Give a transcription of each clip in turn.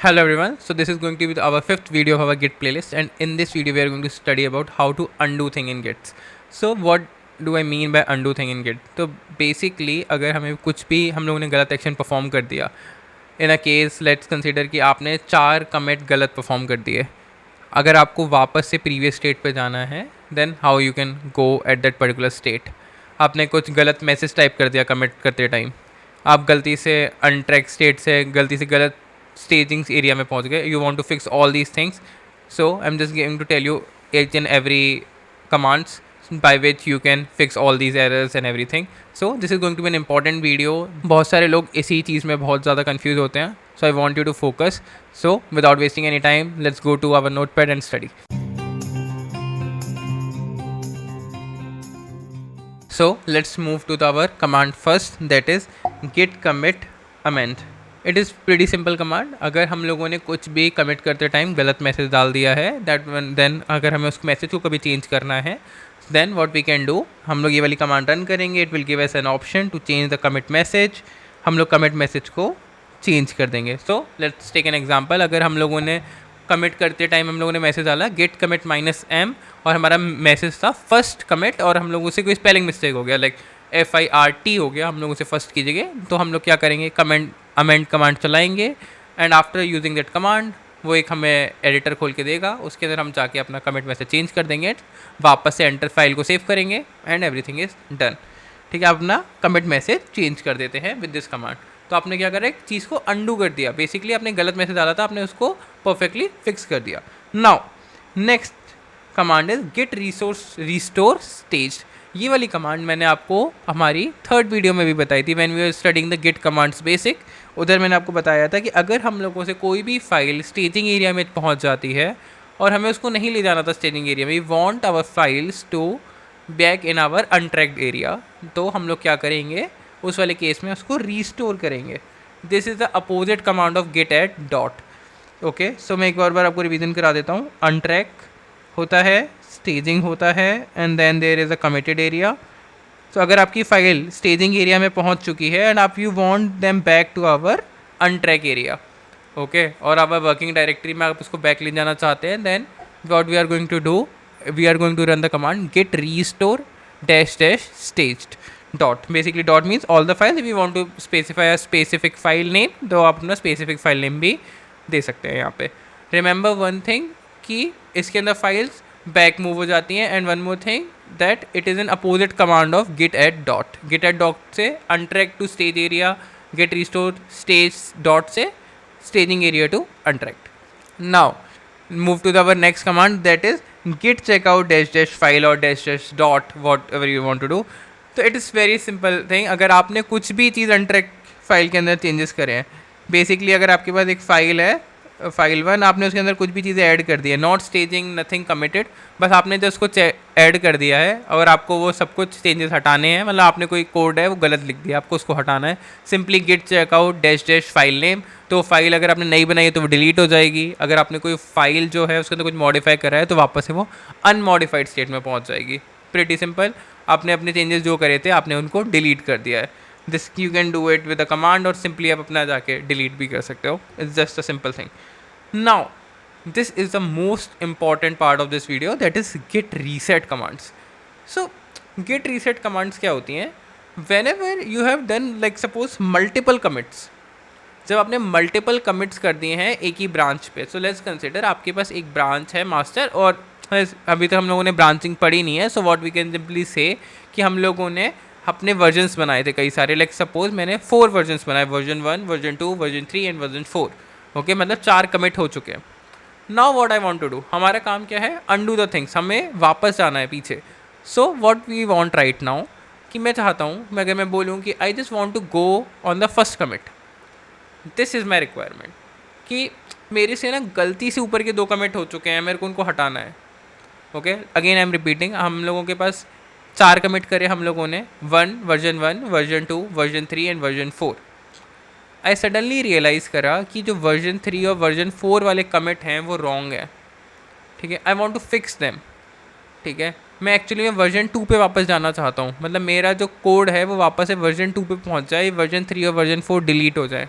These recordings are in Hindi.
Hello everyone, so this is going to be our fifth video of our Git playlist, and in this video we are going to study about how to undo thing in Git. So what do I mean by undo thing in Git? तो basically अगर हमें कुछ भी हम लोगों ने गलत एक्शन परफॉर्म कर दिया, इन अ केस लेट्स कंसिडर कि आपने 4 कमिट गलत परफॉर्म कर दिए, अगर आपको वापस से प्रीवियस स्टेट पे जाना है then how you can go at that particular state. आपने कुछ गलत मैसेज टाइप कर दिया कमिट करते टाइम, आप गलती से अनट्रैक स्टेट से गलती से गलत staging एरिया में पहुंच गए. You want to fix all these things, so I am just going to tell you each and every commands by which you can fix all these errors and everything. So this is going to be an important video. बहुत सारे लोग इसी चीज़ में बहुत ज़्यादा confused होते हैं, so I want you to focus. So without wasting any time, let's go to our notepad and study. So let's move to our command first, that is git commit amend. It is pretty simple command. अगर हम लोगों ने कुछ भी कमिट करते टाइम गलत मैसेज डाल दिया है दैट देन अगर हमें उस मैसेज को कभी चेंज करना है then what we can do, हम लोग ये वाली कमांड रन करेंगे. It will give us an option to change the commit message. हम लोग कमिट मैसेज को चेंज कर देंगे. So let's take an example. अगर हम लोगों ने कमिट करते टाइम हम लोगों ने मैसेज डाला गेट कमिट -m और हमारा मैसेज था फर्स्ट कमिट और हम लोगों से कोई स्पेलिंग मिस्टेक हो गया लाइक FIRT हो गया, हम लोग उसे फर्स्ट कीजिए. तो हम लोग क्या करेंगे, अमेंड कमांड चलाएंगे and after using that command वो एक हमें एडिटर खोल के देगा. उसके अंदर हम जाके अपना कमिट मैसेज चेंज कर देंगे, वापस से एंटर फाइल को सेव करेंगे एंड एवरीथिंग इज़ डन. ठीक है, अपना कमिट मैसेज चेंज कर देते हैं विद दिस कमांड. तो आपने क्या करा, एक चीज़ को अंडू कर दिया. बेसिकली आपने गलत मैसेज डाला था, आपने उसको परफेक्टली फिक्स कर दिया. Now next command is get restore stage. ये वाली कमांड मैंने आपको हमारी थर्ड वीडियो में भी बताई थी when we are studying the git commands basic. उधर मैंने आपको बताया था कि अगर हम लोगों से कोई भी फाइल स्टेजिंग एरिया में पहुंच जाती है और हमें उसको नहीं ले जाना था स्टेजिंग एरिया में, we want our files to back in our untracked area, तो हम लोग क्या करेंगे, उस वाले केस में उसको रीस्टोर करेंगे. This is the opposite command of git add dot. Okay, so मैं एक बार आपको रिवीजन करा देता हूँ. अनट्रैक होता है, स्टेजिंग होता है and then there is a committed area. तो अगर आपकी फाइल स्टेजिंग एरिया में पहुंच चुकी है एंड आप you want them back to our untrack area, okay, और आवर वर्किंग डायरेक्टरी में आप उसको बैक ले जाना चाहते हैं, then what we are going to do, we are going to run the command git restore dash dash staged dot. Basically dot means all the files. We want to specify a specific file name, तो आप अपना स्पेसिफिक फाइल नेम भी दे सकते हैं यहाँ पे. रिमेंबर वन थिंग कि इसके अंदर फाइल्स बैक मूव हो जाती हैं and one more thing that it is an opposite command of git add dot. Git add dot से untrack to stage area, git restore stage dot से staging area to untracked. Now move to the our next command that is git checkout dash dash file और dash dash dot whatever you want to do. तो it is very simple thing. अगर आपने कुछ भी चीज़ अनट्रैक फाइल के अंदर चेंजेस करे हैं, बेसिकली अगर आपके पास एक फाइल है फाइल 1, आपने उसके अंदर कुछ भी चीज़ें ऐड कर दी है, नॉट स्टेजिंग नथिंग कमिटेड, बस आपने जो उसको ऐड कर दिया है और आपको वो सब कुछ चेंजेस हटाने हैं, मतलब आपने कोई कोड है वो गलत लिख दिया, आपको उसको हटाना है. Simply git checkout dash dash file name. तो फाइल अगर आपने नई बनाई है तो वो डिलीट हो जाएगी. अगर आपने कोई फाइल जो है उसके अंदर कुछ मॉडिफाई करा है तो वापस से वो अनमॉडिफाइड स्टेट में पहुँच जाएगी. Pretty simple. आपने अपने चेंजेस जो करे थे आपने उनको डिलीट कर दिया है. This you can do it with a command और सिंपली आप अपना जाके डिलीट भी कर सकते हो. It's just a simple thing. Now, this is the most important part of this video, that is git reset commands. So, git reset commands क्या होती हैं? Whenever you have done like suppose multiple commits, जब आपने multiple commits कर दिए हैं एक ही ब्रांच पे, so let's consider आपके पास एक ब्रांच है मास्टर और अभी तक हम लोगों ने ब्रांचिंग पढ़ी नहीं है. so what we can simply say कि हम लोगों ने अपने वर्जन्स बनाए थे कई सारे, like suppose मैंने 4 वर्जन्स बनाए, version 1, version 2, version 3 and version 4. Okay, मतलब 4 कमिट हो चुके हैं. Now what I want to do, हमारा काम क्या है, अंडू द थिंग्स, हमें वापस जाना है पीछे. So what we want right now कि मैं चाहता हूँ, अगर मैं बोलूँ कि I just want to go on the first commit, this is my requirement कि मेरे से ना गलती से ऊपर के 2 कमिट हो चुके हैं, मेरे को उनको हटाना है. Okay, again I am repeating, हम लोगों के पास 4 कमिट करे हम लोगों ने, version 1, version 2, version 3 and version 4. I suddenly realize करा कि जो वर्जन 3 और वर्जन 4 वाले कमिट हैं वो रॉन्ग है. ठीक है, I want to fix them. ठीक है, मैं एक्चुअली में वर्जन 2 पे वापस जाना चाहता हूँ, मतलब मेरा जो कोड है वो वापस से वर्जन 2 पे पहुँच जाए, वर्जन 3 और वर्जन 4 डिलीट हो जाए.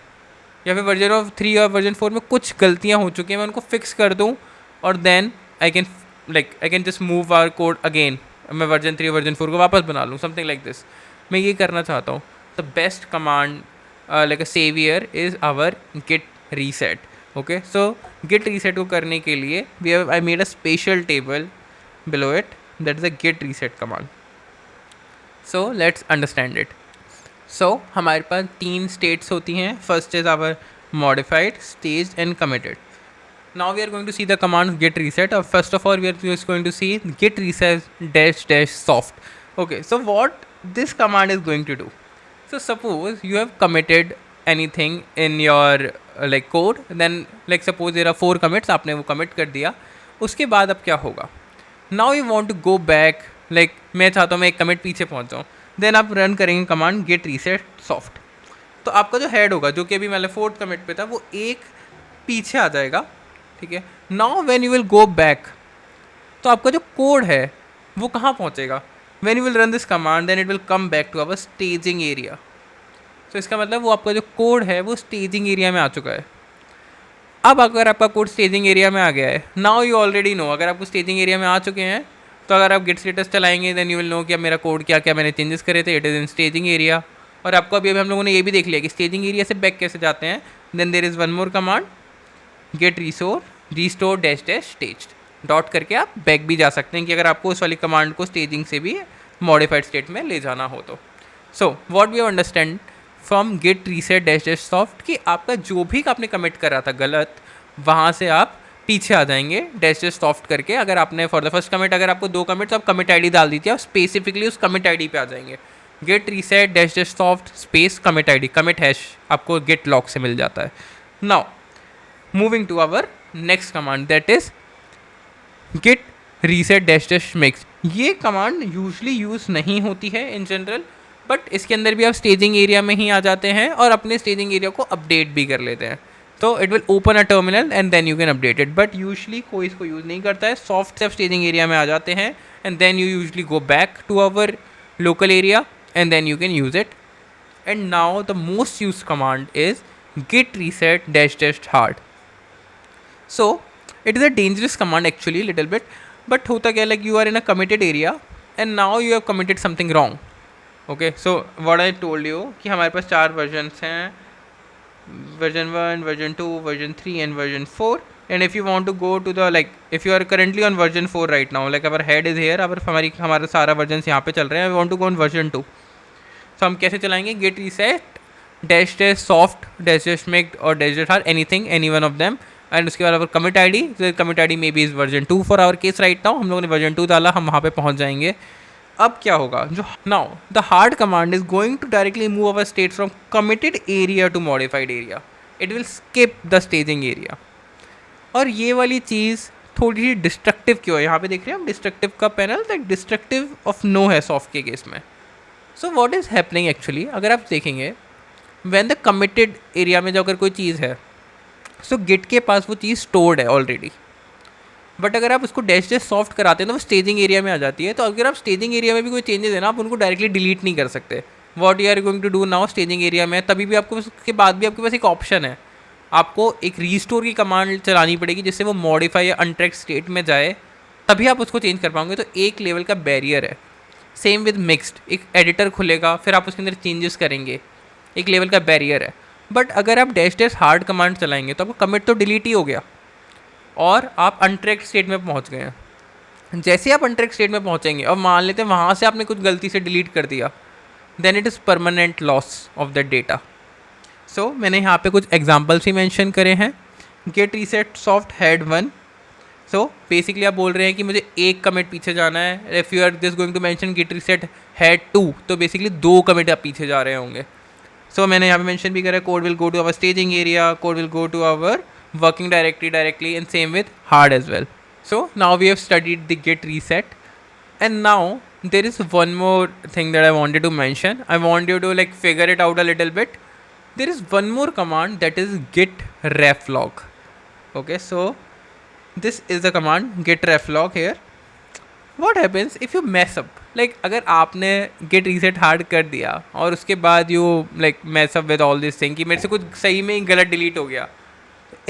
या फिर वर्जन ऑफ 3 और वर्जन 4 में कुछ गलतियाँ हो चुकी हैं, मैं उनको फिक्स कर दूँ और then I can just move our code again, मैं वर्जन 3 वर्जन 4 को वापस बना लूँ, समथिंग लाइक दिस। मैं ये करना चाहता हूँ। The best command like a saviour is our git reset. Okay, so git reset को करने के लिए I made a special table below it, that is a git reset command. So let's understand it. So हमारे पास 3 states होती हैं. First is our modified, staged and committed. Now we are going to see the command git reset. First of all we are just going to see git reset dash soft. Okay, so what this command is going to do. So suppose you have committed anything in your like code, then like suppose there are 4 commits, आपने वो commit कर दिया, उसके बाद अब क्या होगा. Now you want to go back, like मैं चाहता हूँ मैं एक कमिट पीछे पहुँच जाऊँ, देन आप रन करेंगे कमांड गेट रीसेट सॉफ्ट. तो आपका जो हेड होगा, जो कि अभी मैंने 4th कमिट पे था, वो एक पीछे आ जाएगा. ठीक है, now when you will go back, तो आपका जो कोड है वो कहाँ पहुँचेगा. When you will run this command then it will come back to our staging area. तो इसका मतलब वो आपका जो कोड है वो स्टेजिंग एरिया में आ चुका है. अब अगर आपका कोड स्टेजिंग एरिया में आ गया है, नाउ यू ऑलरेडी नो, अगर आपको स्टेजिंग एरिया में आ चुके हैं तो अगर आप गिट स्टेटस चलाएंगे देन यू विल नो कि अब मेरा कोड क्या क्या मैंने चेंजेस करे थे, it is in staging area. और आपको अभी हम लोगों ने ये भी देख लिया कि स्टेजिंग एरिया से बैक कैसे जाते हैं. Then there is one more command git restore dash staged dot करके आप बैक भी जा सकते हैं कि अगर आपको उस वाली कमांड को स्टेजिंग से भी मॉडिफाइड स्टेट में ले जाना हो तो. So what we understand from git reset dash soft कि आपका जो भी आपने कमिट करा था गलत, वहाँ से आप पीछे आ जाएंगे डैश सॉफ्ट करके. अगर आपने फॉर द फर्स्ट कमिट, अगर आपको 2 कमिट्स, आप कमिट आईडी डाल दीजिए, आप स्पेसिफिकली उस कमिट आईडी पे आ जाएंगे. Git reset dash soft space commit ID, commit hash आपको गेट लॉग से मिल जाता है. Now moving to our next command that is git reset dash mix. ये कमांड यूजली यूज़ नहीं होती है इन जनरल, बट इसके अंदर भी आप स्टेजिंग एरिया में ही आ जाते हैं और अपने स्टेजिंग एरिया को अपडेट भी कर लेते हैं. तो it will open a terminal and then you can update it, but usually कोई इसको यूज़ नहीं करता है. सॉफ्ट से आप स्टेजिंग एरिया में आ जाते हैं and then you usually go back to our local area and then you can use it. And now the most use command is git reset dash hard. So it is a dangerous command actually little bit, but होता क्या, like you are in a committed area and now you have committed something wrong. Okay, so what I told you कि हमारे पास 4 वर्जन्स हैं, version 1, version 2, version 3 and version 4. And if you want to go to the like if you are currently on version 4 right now, like our head is here, हमारा सारा वर्जन्स यहाँ पे चल रहे हैं, we want to go on version 2. So हम कैसे चलाएंगे, git reset dash soft dash make और dash hard anything any one of them. And उसके बाद commit ID, commit ID may be is version 2 for our case right now. हम लोगों ने वर्जन 2 डाला, हम वहाँ पे पहुँच जाएंगे. अब क्या होगा, जो now the hard command is going to directly move our state from committed area to modified area. It will skip the staging area. और ये वाली चीज़ थोड़ी सी डिस्ट्रक्टिव क्यों है, यहाँ पे देख रहे हैं हम डिस्ट्रक्टिव का panel, that destructive of no है सॉफ्ट के केस में. So what is happening actually, अगर आप देखेंगे व्हेन द कमिटेड एरिया में जो अगर कोई चीज़ है, सो गिट के पास वो चीज़ स्टोर्ड है ऑलरेडी, बट अगर आप उसको डैश सॉफ्ट कराते हैं तो वो स्टेजिंग एरिया में आ जाती है. तो अगर आप स्टेजिंग एरिया में भी कोई चेंजेस है ना, आप उनको डायरेक्टली डिलीट नहीं कर सकते. What you are going to do now, staging area में तभी भी आपको उसके बाद भी आपके पास एक ऑप्शन है, आपको एक रीस्टोर की कमांड चलानी पड़ेगी जिससे वो मॉडिफाई या अनट्रैक्ड स्टेट में जाए, तभी आप उसको चेंज कर पाओगे. तो एक लेवल का बैरियर है. सेम विद मिक्स्ड, एक एडिटर खुलेगा, फिर आप उसके अंदर चेंजेस करेंगे, एक लेवल का बैरियर है. बट अगर आप डैश हार्ड कमांड चलाएंगे तो आपका कमिट तो डिलीट ही हो गया और आप अनट्रैक्ड स्टेट में पहुंच गए हैं. जैसे आप अनट्रैक्ड स्टेट में पहुंचेंगे और मान लेते हैं वहाँ से आपने कुछ गलती से डिलीट कर दिया, then it is permanent loss of the data. So मैंने यहाँ पे कुछ एग्जांपल्स ही मेंशन करे हैं. Git reset soft head 1. So basically आप बोल रहे हैं कि मुझे एक कमिट पीछे जाना है. If you are this going to mention git reset head 2, तो बेसिकली 2 कमिट आप पीछे जा रहे होंगे. सो मैंने यहाँ पे मेंशन भी करा, code will go to our staging area, code will go to our working directly and same with hard as well. So now we have studied the git reset, and now there is one more thing that I wanted to mention. I want you to like figure it out a little bit. There is one more command that is git reflog. Okay, so this is the command git reflog here. What happens if you mess up, like अगर आपने गेट रीसेट हार्ड कर दिया और उसके बाद you like mess up with all this thing कि मेरे से कुछ सही में ही गलत डिलीट हो गया,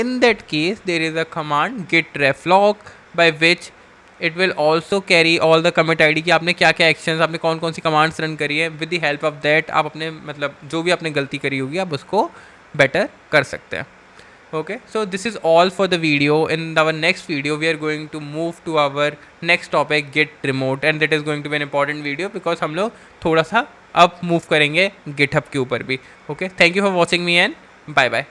in that case there is a command git reflog by which it will also carry all the commit id कि आपने क्या क्या एक्शंस, आपने कौन कौन सी कमांड्स रन करी है. With the help of that आप अपने मतलब जो भी आपने गलती करी होगी आप उसको बेटर कर सकते हैं. Okay, so this is all for the video. In our next video we are going to move to our next topic, git remote, and that is going to be an important video because हम लोग थोड़ा सा अब मूव करेंगे गिटहब के ऊपर भी. Okay, thank you for watching me and bye bye.